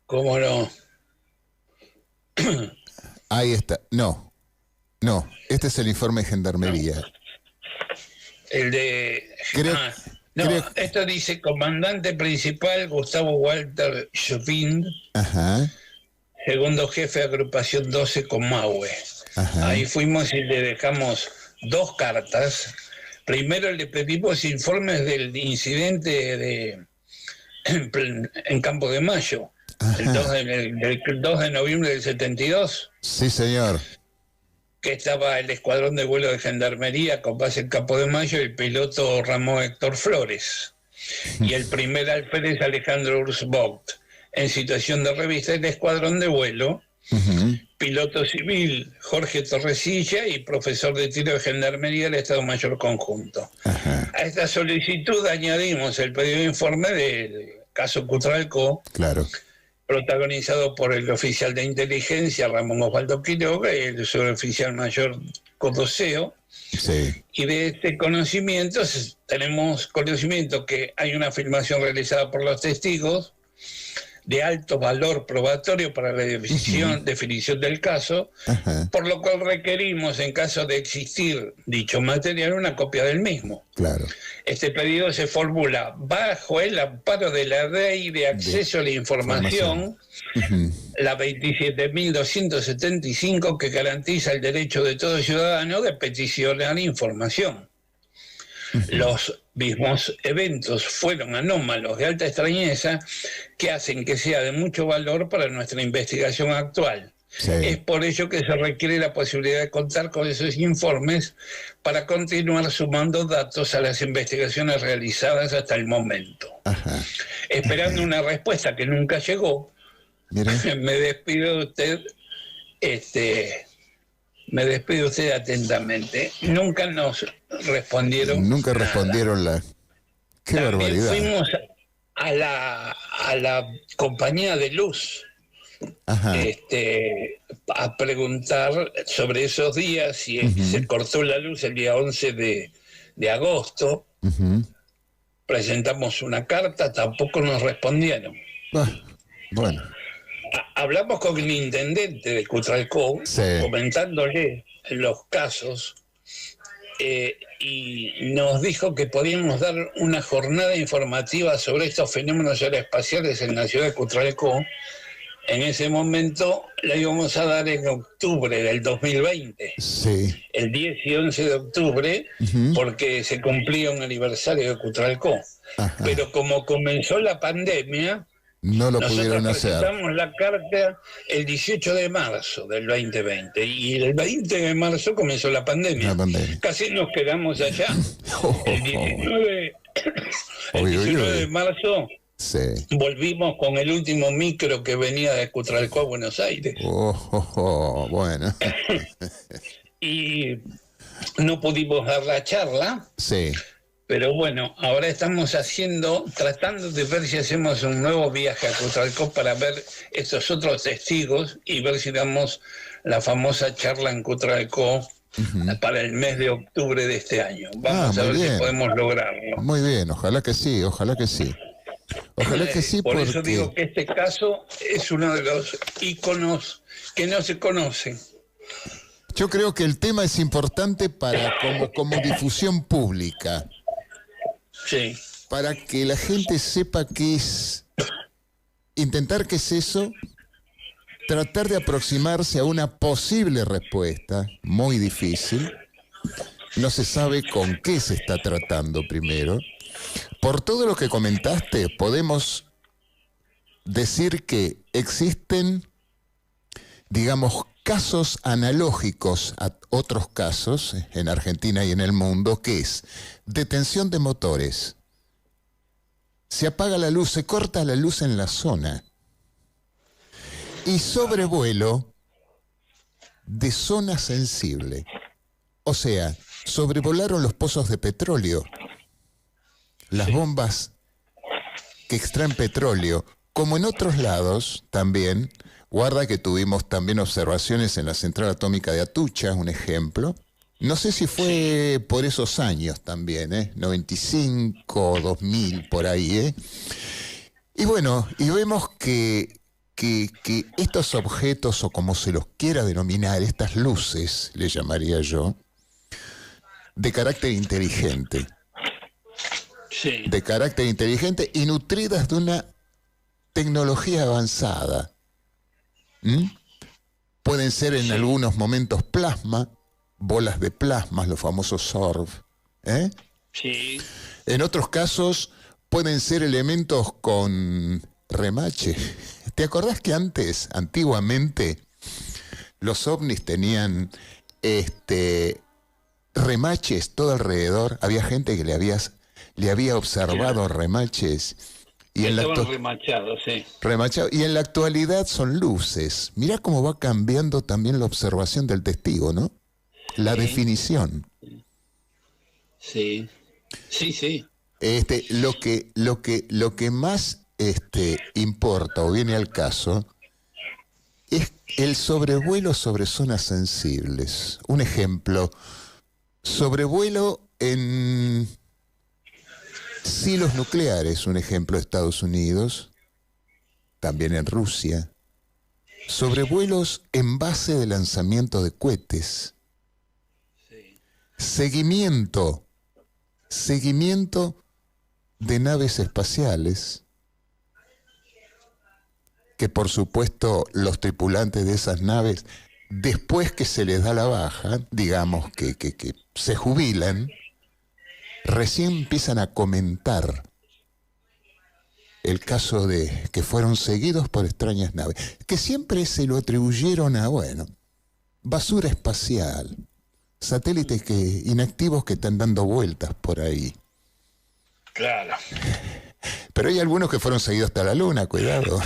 ¿Cómo no? Ahí está. No, este es el informe de Gendarmería. El de... esto dice comandante principal Gustavo Walter Chopin, segundo jefe de agrupación 12 Comahue. Ahí fuimos y le dejamos 2 cartas. Primero le pedimos informes del incidente en Campo de Mayo, el 2 de noviembre del 72. Sí, señor. Que estaba el escuadrón de vuelo de Gendarmería con base en Campo de Mayo y el piloto Ramón Héctor Flores. Y el primer alférez Alejandro Ursvogt. En situación de revista, el escuadrón de vuelo, piloto civil Jorge Torresilla y profesor de tiro de Gendarmería del Estado Mayor Conjunto. A esta solicitud añadimos el pedido de informe del caso Cotralcó, protagonizado por el oficial de inteligencia Ramón Osvaldo Quiroga y el suboficial mayor Codoseo. Y de este conocimiento tenemos conocimiento que hay una filmación realizada por los testigos de alto valor probatorio para la definición del caso, por lo cual requerimos, en caso de existir dicho material, una copia del mismo. Claro. Este pedido se formula bajo el amparo de la Ley de Acceso a la Información, la 27.275, que garantiza el derecho de todo ciudadano de peticionar información. Los mismos eventos fueron anómalos de alta extrañeza que hacen que sea de mucho valor para nuestra investigación actual. Sí. Es por ello que se requiere la posibilidad de contar con esos informes para continuar sumando datos a las investigaciones realizadas hasta el momento. Esperando una respuesta que nunca llegó, me despido de usted, me despido usted atentamente. Nunca nos respondieron. Nunca respondieron nada. Qué También barbaridad. Fuimos a la compañía de luz a preguntar sobre esos días, si se cortó la luz el día 11 de agosto. Presentamos una carta, tampoco nos respondieron. Bueno. Hablamos con el intendente de Cutralcó, comentándole los casos, y nos dijo que podíamos dar una jornada informativa sobre estos fenómenos aeroespaciales en la ciudad de Cutralcó. En ese momento la íbamos a dar en octubre del 2020, el 10 y 11 de octubre, porque se cumplía un aniversario de Cutralcó. Pero como comenzó la pandemia, no lo pudieron hacer. Nosotros presentamos la carta el 18 de marzo del 2020 y el 20 de marzo comenzó la pandemia. Casi nos quedamos allá. El 19 de marzo volvimos con el último micro que venía de Cutralcó a Buenos Aires. Bueno. Y no pudimos dar la charla. Pero bueno, ahora estamos tratando de ver si hacemos un nuevo viaje a Cutralcó para ver estos otros testigos y ver si damos la famosa charla en Cutralcó para el mes de octubre de este año. Vamos a ver si podemos lograrlo. Muy bien, ojalá que sí, ojalá que sí. Ojalá que sí, por eso digo que este caso es uno de los íconos que no se conocen. Yo creo que el tema es importante para como difusión pública. Para que la gente sepa qué es, intentar qué es eso, tratar de aproximarse a una posible respuesta, muy difícil. No se sabe con qué se está tratando primero. Por todo lo que comentaste, podemos decir que existen, digamos, casos analógicos a otros casos en Argentina y en el mundo, que es detención de motores. Se apaga la luz, se corta la luz en la zona. Y sobrevuelo de zona sensible. O sea, sobrevolaron los pozos de petróleo, las bombas que extraen petróleo, como en otros lados también. Guarda que tuvimos también observaciones en la central atómica de Atucha, un ejemplo. No sé si fue por esos años también, 95, 2000, por ahí, Y bueno, y vemos que estos objetos, o como se los quiera denominar, estas luces, le llamaría yo, de carácter inteligente. De carácter inteligente y nutridas de una tecnología avanzada. Pueden ser en algunos momentos plasma, bolas de plasma, los famosos SORV. En otros casos pueden ser elementos con remache. ¿Te acordás que antiguamente, los ovnis tenían remaches todo alrededor? Había gente que le había observado remaches. Y remachados, Remachados. Y en la actualidad son luces. Mirá cómo va cambiando también la observación del testigo, ¿no? La definición. Sí. Lo que más importa o viene al caso es el sobrevuelo sobre zonas sensibles. Un ejemplo, sobrevuelo en silos nucleares, un ejemplo, Estados Unidos, también en Rusia, sobrevuelos en base de lanzamiento de cohetes, seguimiento de naves espaciales, que por supuesto los tripulantes de esas naves, después que se les da la baja, digamos que se jubilan, recién empiezan a comentar el caso de que fueron seguidos por extrañas naves, que siempre se lo atribuyeron a, basura espacial, satélites inactivos que están dando vueltas por ahí. Claro. Pero hay algunos que fueron seguidos hasta la luna, cuidado.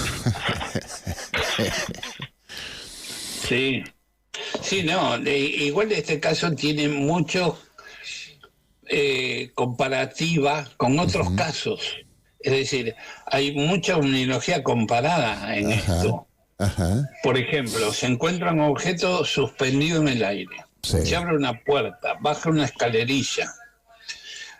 Sí. Sí, no, igual este caso tiene mucho comparativa con otros casos. Es decir, hay mucha unilogía comparada en esto. Ajá. Por ejemplo, se encuentra un objeto suspendido en el aire. Sí. Se abre una puerta, baja una escalerilla.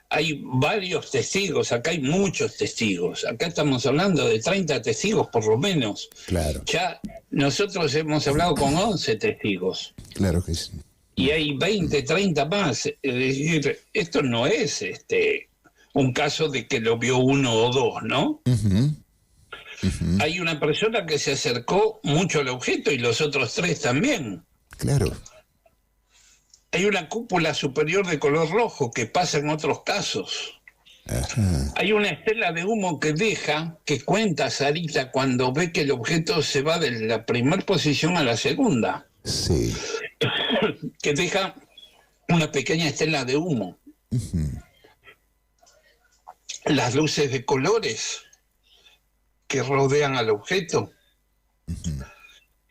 Hay varios testigos, acá hay muchos testigos. Acá estamos hablando de 30 testigos por lo menos. Claro. Ya nosotros hemos hablado con 11 testigos. Claro que sí. Y hay 20, 30 más. Es decir, esto no es un caso de que lo vio uno o dos, ¿no? Hay una persona que se acercó mucho al objeto y los otros 3 también. Claro. Hay una cúpula superior de color rojo que pasa en otros casos. Ajá. Hay una estela de humo que cuenta Sarita cuando ve que el objeto se va de la primera posición a la segunda. Sí. Que deja una pequeña estela de humo. Las luces de colores que rodean al objeto.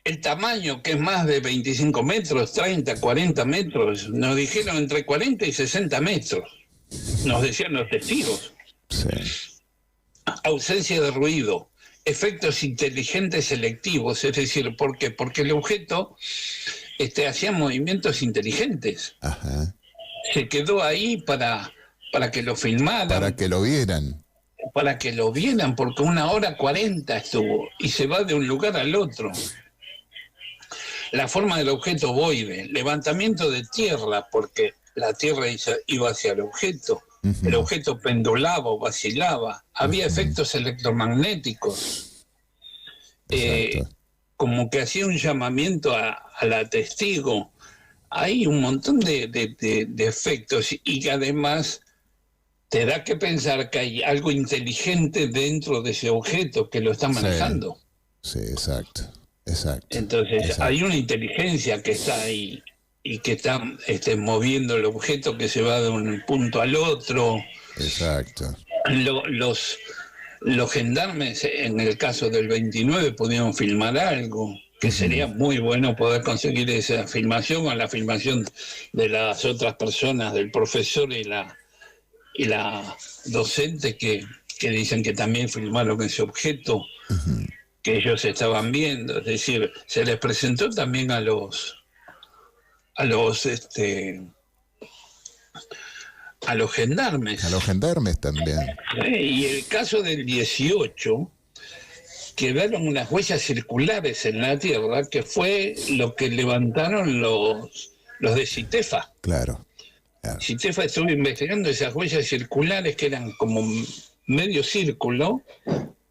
El tamaño, que es más de 25 metros, 30, 40 metros, nos dijeron entre 40 y 60 metros, nos decían los testigos. Sí. Ausencia de ruido, efectos inteligentes selectivos, es decir, ¿por qué? Porque el objeto hacía movimientos inteligentes. Ajá. Se quedó ahí para que lo filmaran. Para que lo vieran. Para que lo vieran, porque 1 hora 40 estuvo, y se va de un lugar al otro. La forma del objeto ovoide, levantamiento de tierra, porque la tierra iba hacia el objeto pendulaba o vacilaba, había efectos electromagnéticos, como que hacía un llamamiento a la testigo. Hay un montón de efectos y que además te da que pensar que hay algo inteligente dentro de ese objeto que lo está manejando. Sí, exacto. Entonces hay una inteligencia que está ahí y que está moviendo el objeto, que se va de un punto al otro. Exacto. Los gendarmes, en el caso del 29, pudieron filmar algo, que sería muy bueno poder conseguir esa filmación, o la filmación de las otras personas, del profesor y la docente que dicen que también filmaron ese objeto. Que ellos estaban viendo, es decir, se les presentó también a los gendarmes. A los gendarmes también. Y el caso del 18, quedaron unas huellas circulares en la tierra, que fue lo que levantaron los de CITEFA. Claro. CITEFA estuvo investigando esas huellas circulares que eran como medio círculo,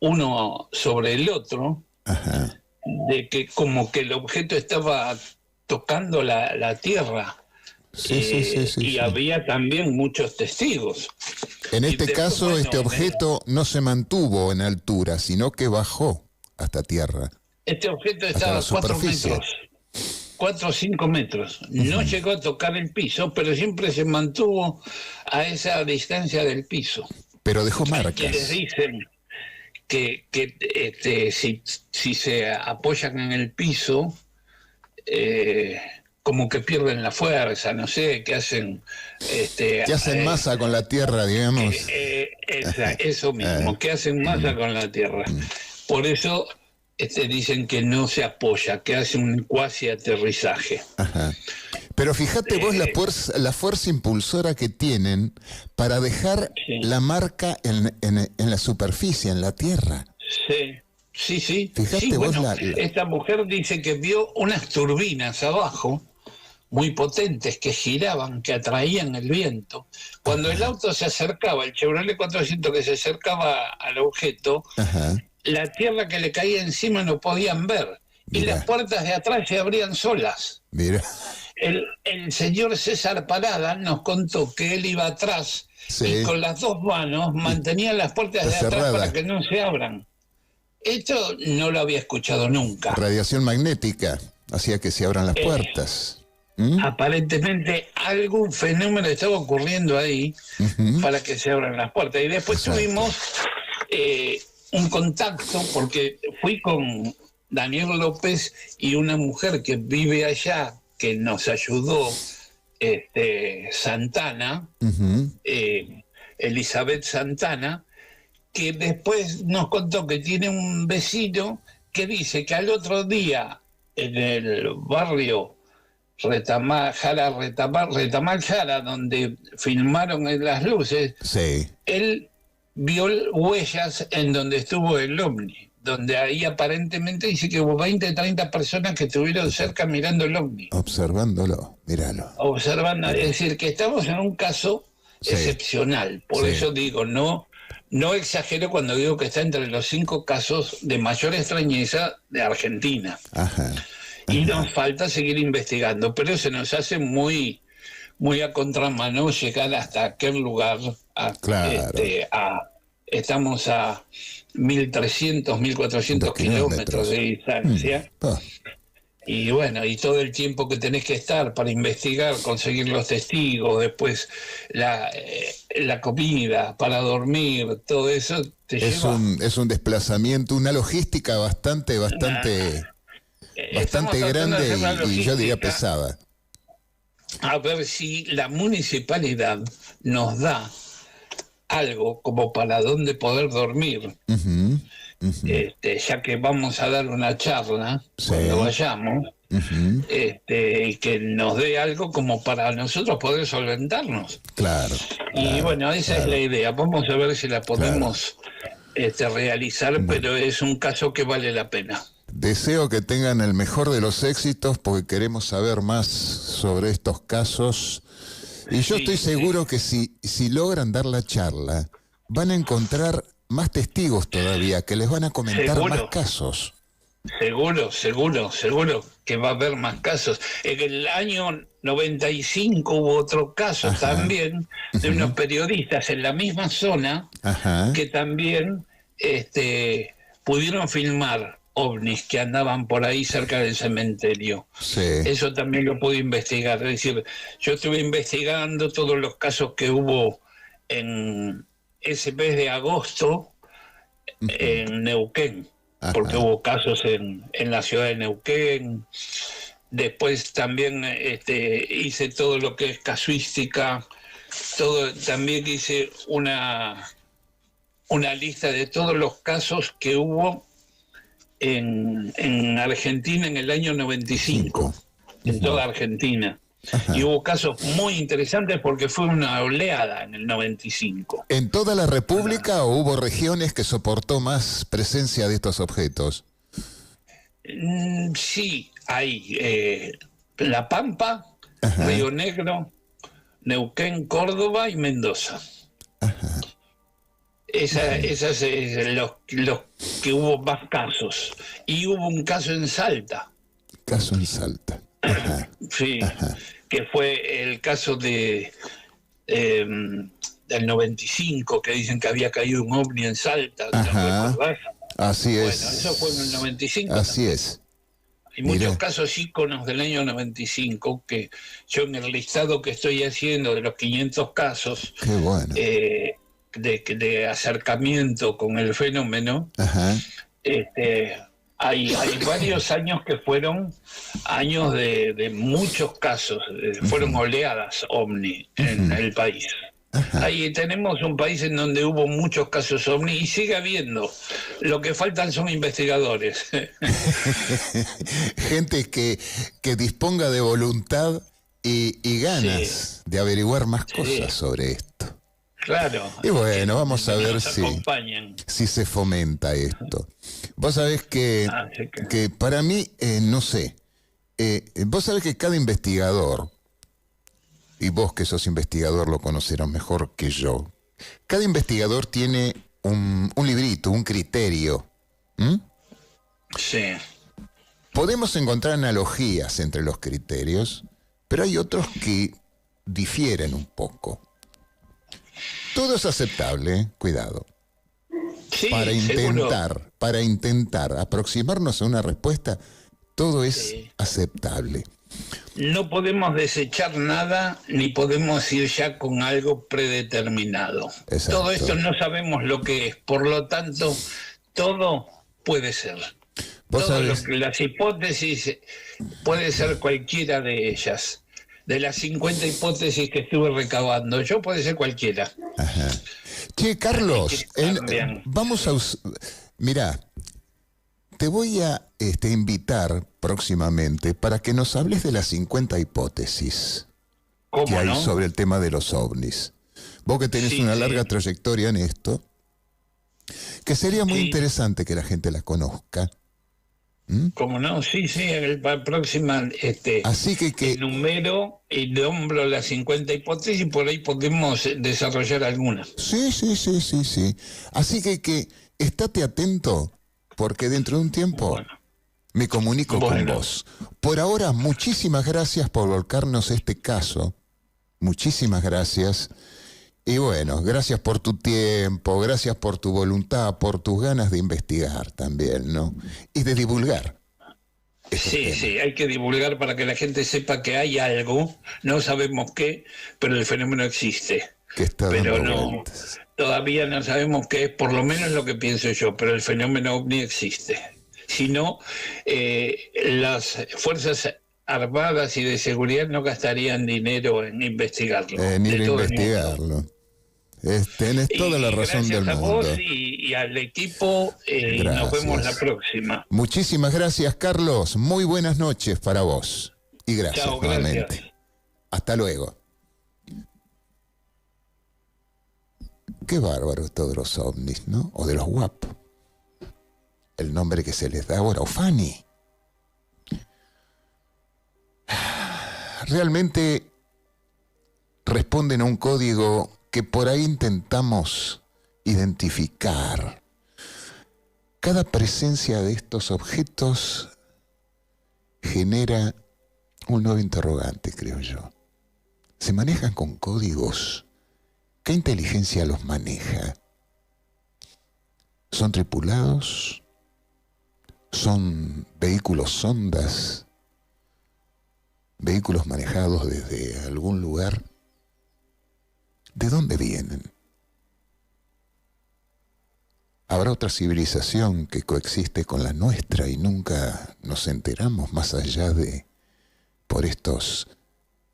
uno sobre el otro. Ajá. De que como que el objeto estaba tocando la tierra. Sí. Había también muchos testigos. En este caso, este objeto no se mantuvo en altura, sino que bajó hasta tierra. Este objeto estaba a 4 metros, 4 o 5 metros. No llegó a tocar el piso, pero siempre se mantuvo a esa distancia del piso. Pero dejó marcas. Quienes dicen que si se apoyan en el piso, como que pierden la fuerza, no sé, que hacen... que hacen masa con la tierra, digamos. Eso mismo, que hacen masa con la tierra. Por eso dicen que no se apoya, que hace un cuasi aterrizaje. Ajá. Pero fíjate vos la fuerza impulsora que tienen para dejar la marca en la superficie, en la tierra. Sí. Sí, sí. Fíjate Sí, vos bueno, esta mujer dice que vio unas turbinas abajo, muy potentes, que giraban, que atraían el viento. Cuando el auto se acercaba, el Chevrolet 400 que se acercaba al objeto, la tierra que le caía encima no podían ver. Y las puertas de atrás se abrían solas. Mira. El señor César Parada nos contó que él iba atrás y con las dos manos mantenía las puertas de atrás para que no se abran. Esto no lo había escuchado nunca. Radiación magnética hacía que se abran las puertas. Aparentemente algún fenómeno estaba ocurriendo ahí para que se abran las puertas. Y después tuvimos un contacto, porque fui con Daniel López y una mujer que vive allá, que nos ayudó, Santana, Elizabeth Santana, que después nos contó que tiene un vecino que dice que al otro día en el barrio Retamal Jara, donde filmaron en las luces, él vio huellas en donde estuvo el ovni, donde ahí aparentemente dice que hubo 20, 30 personas que estuvieron cerca mirando el ovni. Observándolo, míralo. Observando, es decir, que estamos en un caso excepcional. Por eso digo, no exagero cuando digo que está entre los 5 casos de mayor extrañeza de Argentina. Y nos falta seguir investigando, pero se nos hace muy a contramano llegar hasta aquel lugar. Estamos a 1.300, 1.400 kilómetros de distancia. Y bueno, y todo el tiempo que tenés que estar para investigar, conseguir los testigos, después la comida, para dormir, todo eso te lleva. Es un desplazamiento, una logística bastante grande y yo diría pesada. A ver si la municipalidad nos da algo como para dónde poder dormir. Ya que vamos a dar una charla cuando vayamos, y que nos dé algo como para nosotros poder solventarnos. Y bueno, esa es la idea. Vamos a ver si la podemos realizar, pero es un caso que vale la pena. Deseo que tengan el mejor de los éxitos, porque queremos saber más sobre estos casos. Y yo estoy seguro que si logran dar la charla, van a encontrar más testigos todavía, que les van a comentar más casos. Seguro que va a haber más casos. En el año 95 hubo otro caso también de unos periodistas en la misma zona que también pudieron filmar ovnis que andaban por ahí cerca del cementerio. Eso también lo pude investigar. Es decir, yo estuve investigando todos los casos que hubo en ese mes de agosto en Neuquén, porque hubo casos en la ciudad de Neuquén. Después también hice todo lo que es casuística, también hice una lista de todos los casos que hubo en Argentina en el año 95, en toda Argentina. Y hubo casos muy interesantes porque fue una oleada en el 95. ¿En toda la República o hubo regiones que soportó más presencia de estos objetos? Sí, hay La Pampa, Río Negro, Neuquén, Córdoba y Mendoza. Esas los que hubo más casos. Y hubo un caso en Salta. Caso en Salta. Que fue el caso del 95, que dicen que había caído un ovni en Salta. Así es. Bueno, eso fue en el 95. Así es. Hay muchos casos íconos del año 95 que yo en el listado que estoy haciendo de los 500 casos de acercamiento con el fenómeno, hay varios años que fueron años de muchos casos, fueron oleadas ovni en el país. Ahí tenemos un país en donde hubo muchos casos ovni y sigue habiendo. Lo que faltan son investigadores. Gente que disponga de voluntad y ganas de averiguar más cosas sobre esto. Claro. Y bueno, vamos a ver si se fomenta esto. Vos sabés que para mí, no sé, vos sabés que cada investigador, y vos que sos investigador lo conocerás mejor que yo, cada investigador tiene un librito, un criterio. Sí. Podemos encontrar analogías entre los criterios, pero hay otros que difieren un poco. Todo es aceptable, cuidado. Sí, para intentar aproximarnos a una respuesta, todo es aceptable. No podemos desechar nada, ni podemos ir ya con algo predeterminado. Exacto. Todo esto no sabemos lo que es, por lo tanto, todo puede ser. Las hipótesis puede ser cualquiera de ellas. De las 50 hipótesis que estuve recabando, puede ser cualquiera. Ajá. Che, Carlos, vamos a... Mirá, te voy a invitar próximamente para que nos hables de las 50 hipótesis que hay sobre el tema de los ovnis. Vos que tenés una larga trayectoria en esto, que sería muy interesante que la gente la conozca. ¿Cómo no? Sí, la próxima Así que número y nombro las 50 hipótesis y por ahí podemos desarrollar algunas. Sí. Así que estate atento, porque dentro de un tiempo me comunico con vos. Por ahora, muchísimas gracias por volcarnos este caso. Muchísimas gracias. Y bueno, gracias por tu tiempo, gracias por tu voluntad, por tus ganas de investigar también, ¿no? Y de divulgar. Sí, hay que divulgar para que la gente sepa que hay algo, no sabemos qué, pero el fenómeno existe. Que está pero dando vueltas. Todavía no sabemos qué es, por lo menos lo que pienso yo, pero el fenómeno ovni existe. Si no, las fuerzas armadas y de seguridad no gastarían dinero en investigarlo. En ir a investigarlo. Tenés toda la razón del mundo. Gracias a vos y al equipo, nos vemos la próxima. Muchísimas gracias, Carlos. Muy buenas noches para vos. Y gracias nuevamente. Gracias. Hasta luego. Qué bárbaro esto de los ovnis, ¿no? O de los WAP. El nombre que se les da ahora, o Fanny. Realmente responden a un código que por ahí intentamos identificar. Cada presencia de estos objetos genera un nuevo interrogante, creo yo. Se manejan con códigos. ¿Qué inteligencia los maneja? ¿Son tripulados? ¿Son vehículos sondas? ¿Vehículos manejados desde algún lugar? ¿De dónde vienen? ¿Habrá otra civilización que coexiste con la nuestra y nunca nos enteramos más allá de por estos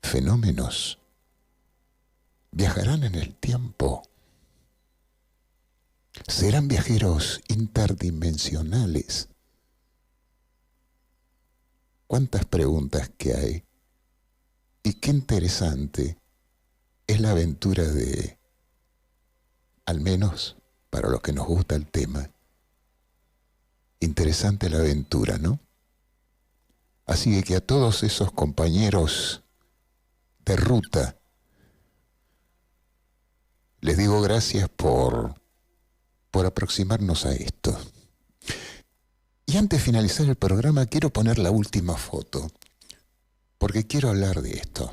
fenómenos? ¿Viajarán en el tiempo? ¿Serán viajeros interdimensionales? ¿Cuántas preguntas que hay? Y qué interesante es la aventura de, al menos para los que nos gusta el tema, interesante la aventura, ¿no? Así que a todos esos compañeros de ruta, les digo gracias por aproximarnos a esto. Y antes de finalizar el programa, quiero poner la última foto, porque quiero hablar de esto.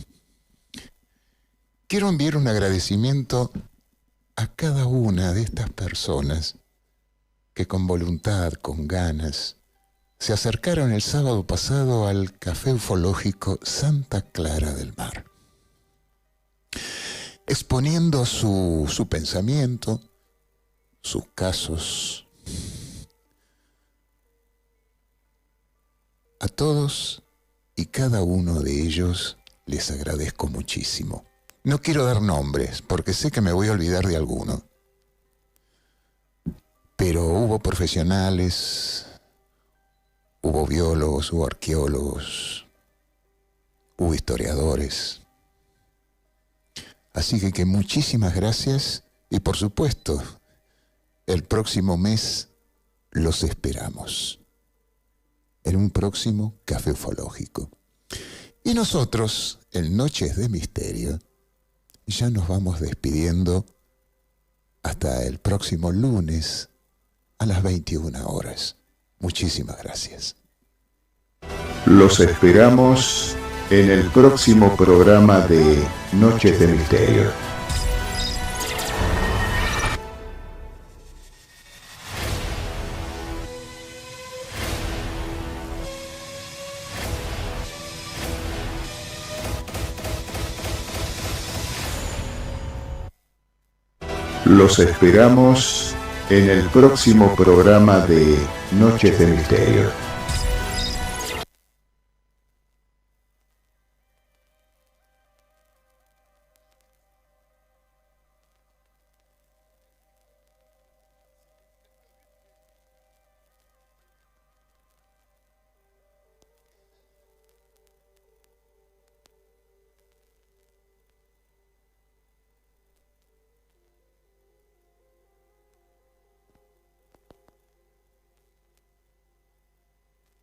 Quiero enviar un agradecimiento a cada una de estas personas que con voluntad, con ganas, se acercaron el sábado pasado al Café Ufológico Santa Clara del Mar, exponiendo su pensamiento, sus casos. A todos y cada uno de ellos les agradezco muchísimo. No quiero dar nombres, porque sé que me voy a olvidar de alguno. Pero hubo profesionales, hubo biólogos, hubo arqueólogos, hubo historiadores. Así que muchísimas gracias y por supuesto, el próximo mes los esperamos en un próximo Café Ufológico. Y nosotros, en Noches de Misterio, ya nos vamos despidiendo hasta el próximo lunes a las 21 horas. Muchísimas gracias. Los esperamos en el próximo programa de Noches de Misterio. Los esperamos en el próximo programa de Noches de Misterio.